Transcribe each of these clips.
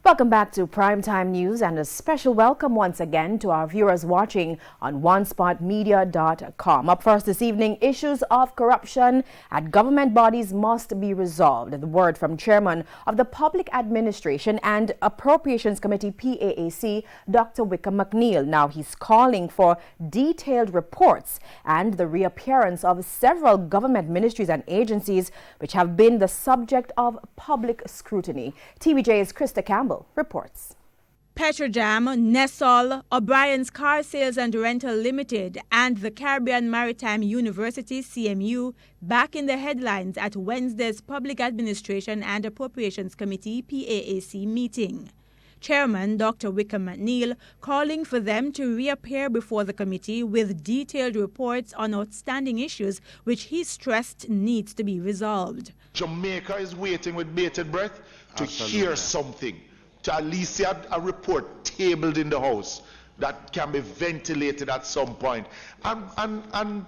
Welcome back to Primetime News and a special welcome once again to our viewers watching on onespotmedia.com. Up first this evening, issues of corruption at government bodies must be resolved. The word from Chairman of the Public Administration and Appropriations Committee PAAC, Dr. Wickham McNeil. Now he's calling for detailed reports and the reappearance of several government ministries and agencies which have been the subject of public scrutiny. TVJ's Krista Campbell reports. Petrojam, Nessol, O'Brien's Car Sales and Rental Limited, and the Caribbean Maritime University CMU back in the headlines at Wednesday's Public Administration and Appropriations Committee PAAC meeting. Chairman Dr. Wickham McNeil calling for them to reappear before the committee with detailed reports on outstanding issues which he stressed needs to be resolved. Jamaica is waiting with bated breath to hear something, to at least see a report tabled in the House that can be ventilated at some point, and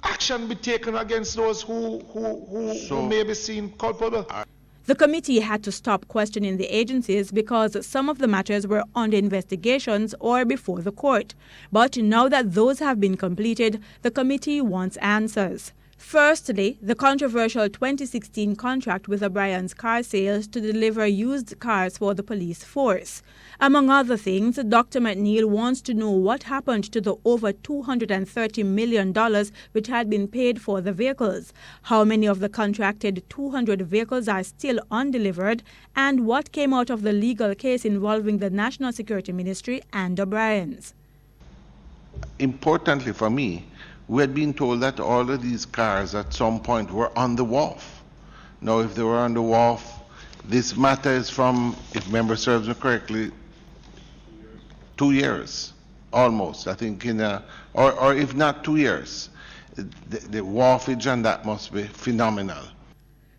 action be taken against those who may be seen culpable. The committee had to stop questioning the agencies because some of the matters were under investigations or before the court. But now that those have been completed, the committee wants answers. Firstly, the controversial 2016 contract with O'Brien's Car Sales to deliver used cars for the police force. Among other things, Dr. McNeil wants to know what happened to the over $230 million which had been paid for the vehicles, how many of the contracted 200 vehicles are still undelivered, and what came out of the legal case involving the National Security Ministry and O'Brien's. Importantly for me, we had been told that all of these cars at some point were on the wharf. Now, if they were on the wharf, this matter is from, if memory serves me correctly, 2 years, almost, I think, or if not 2 years. The wharfage and that must be phenomenal.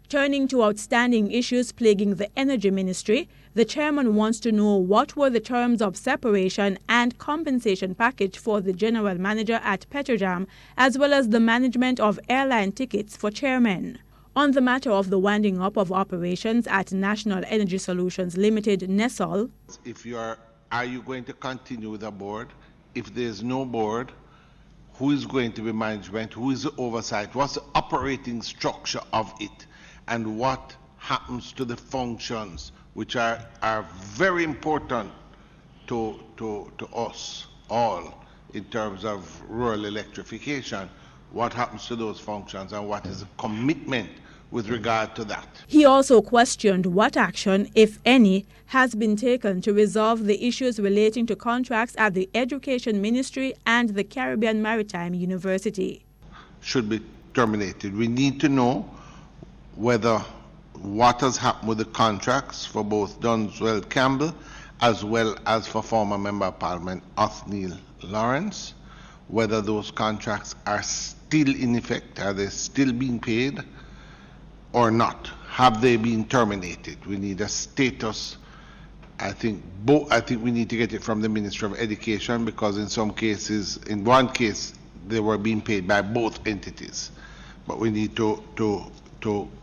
Turning to outstanding issues plaguing the Energy Ministry, the chairman wants to know what were the terms of separation and compensation package for the general manager at Petrojam, as well as the management of airline tickets for chairmen. On the matter of the winding up of operations at National Energy Solutions Limited, Nessol. Are you going to continue with the board? If there's no board, who is going to be management? Who is the oversight? What's the operating structure of it? And what happens to the functions which are very important to us all in terms of rural electrification? What happens to those functions and what is the commitment with regard to that? He also questioned what action, if any, has been taken to resolve the issues relating to contracts at the Education Ministry and the Caribbean Maritime University. Should be terminated. We need to know whether what has happened with the contracts for both Dunswell Campbell as well as for former Member of Parliament Othniel Lawrence, whether those contracts are still in effect, are they still being paid or not? Have they been terminated? We need a status. I think we need to get it from the Ministry of Education, because in some cases, in one case, they were being paid by both entities. But we need to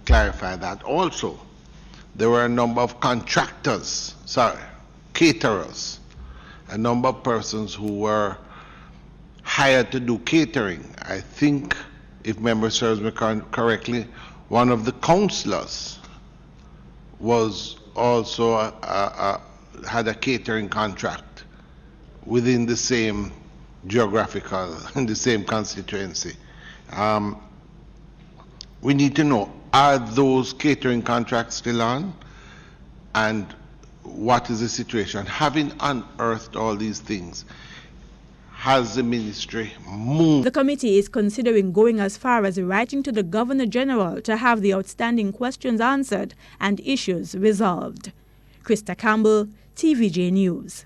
clarify that. Also, there were a number of caterers, a number of persons who were hired to do catering. I think, if memory serves me correctly, one of the councillors was also had a catering contract within the same geographical, in the same constituency. We need to know, are those catering contracts still on? And what is the situation? Having unearthed all these things, has the ministry moved? The committee is considering going as far as writing to the Governor General to have the outstanding questions answered and issues resolved. Krista Campbell, TVJ News.